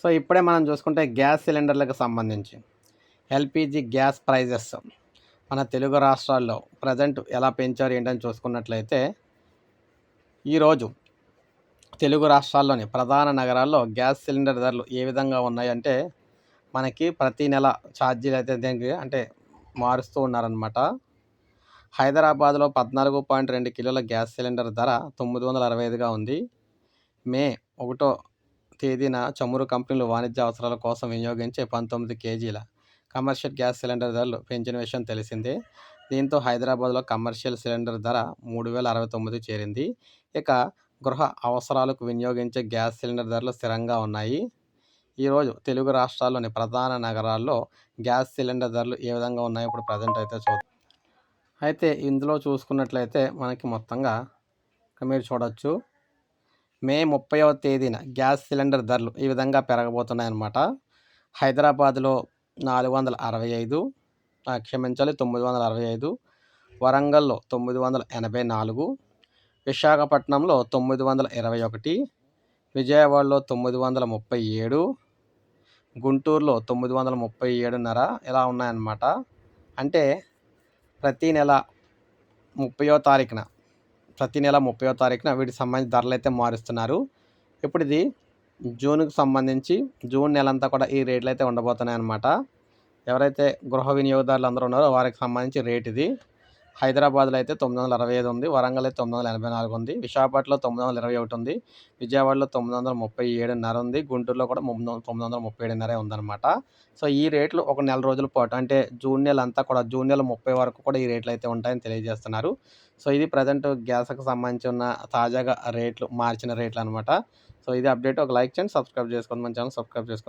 So ఇప్పుడే మనం చూసుకుంటే గ్యాస్ సిలిండర్లకు సంబంధించి ఎల్పిజి గ్యాస్ ప్రైజెస్ మన తెలుగు రాష్ట్రాల్లో ప్రజెంట్ ఎలా పెంచారు ఏంటని చూసుకున్నట్లయితే ఈరోజు తెలుగు రాష్ట్రాల్లోని ప్రధాన నగరాల్లో గ్యాస్ సిలిండర్ ధరలు ఏ విధంగా ఉన్నాయంటే మనకి ప్రతి నెల ఛార్జీలు అయితే దేనికి అంటే మారుస్తూ ఉన్నారనమాట. హైదరాబాద్లో 14.2 కిలోల గ్యాస్ సిలిండర్ ధర 965గా ఉంది. మే 1 తేదీన చమురు కంపెనీలు వాణిజ్య అవసరాల కోసం వినియోగించే 19 కేజీల కమర్షియల్ గ్యాస్ సిలిండర్ ధరలు పెంచిన విషయం తెలిసిందే. దీంతో హైదరాబాద్లో కమర్షియల్ సిలిండర్ ధర 3069 చేరింది. ఇక గృహ అవసరాలకు వినియోగించే గ్యాస్ సిలిండర్ ధరలు స్థిరంగా ఉన్నాయి. ఈరోజు తెలుగు రాష్ట్రాల్లోని ప్రధాన నగరాల్లో గ్యాస్ సిలిండర్ ధరలు ఏ విధంగా ఉన్నాయో ఇప్పుడు ప్రజెంట్ అయితే చూద్దాం. అయితే ఇందులో చూసుకున్నట్లయితే మనకి మొత్తంగా మీరు చూడొచ్చు, మే 30వ తేదీన గ్యాస్ సిలిండర్ ధరలు ఈ విధంగా పెరగబోతున్నాయన్నమాట. హైదరాబాద్లో 465, క్షమించాలి 965, వరంగల్లో 984, విశాఖపట్నంలో 921, విజయవాడలో 937, గుంటూరులో 937.5 ఇలా ఉన్నాయన్నమాట. అంటే ప్రతి నెల 30వ తారీఖున వీటికి సంబంధించి ధరలు అయితే మారుస్తున్నారు. ఇప్పుడు ఇది జూన్కి సంబంధించి జూన్ నెలంతా కూడా ఈ రేట్లు అయితే ఉండబోతున్నాయి అన్నమాట. ఎవరైతే గృహ వినియోగదారులు అందరూ ఉన్నారో వారికి సంబంధించి రేట్ ఇది. హైదరాబాద్లో అయితే 965 ఉంది, వరంగల్ అయితే 984 ఉంది, విశాఖపట్నంలో 921 ఉంది, విజయవాడలో 937.5 ఉంది, గుంటూరులో కూడా 937.5 ఉందన్నమాట. సో ఈ రేట్లు ఒక నెల రోజుల పాటు అంటే జూన్ నెల అంతా కూడా జూన్ నెల 30 వరకు కూడా ఈ రేట్లు అయితే ఉంటాయని తెలియజేస్తున్నారు. సో ఇది ప్రజెంట్ గ్యాస్కి సంబంధించి ఉన్న తాజాగా రేట్లు మార్చిన రేట్లు అనమాట. సో ఇది అప్డేట్. ఒక లైక్ చేయండి, సబ్స్క్రైబ్ చేసుకోండి, మన ఛానల్ సబ్స్క్రైబ్ చేసుకోండి.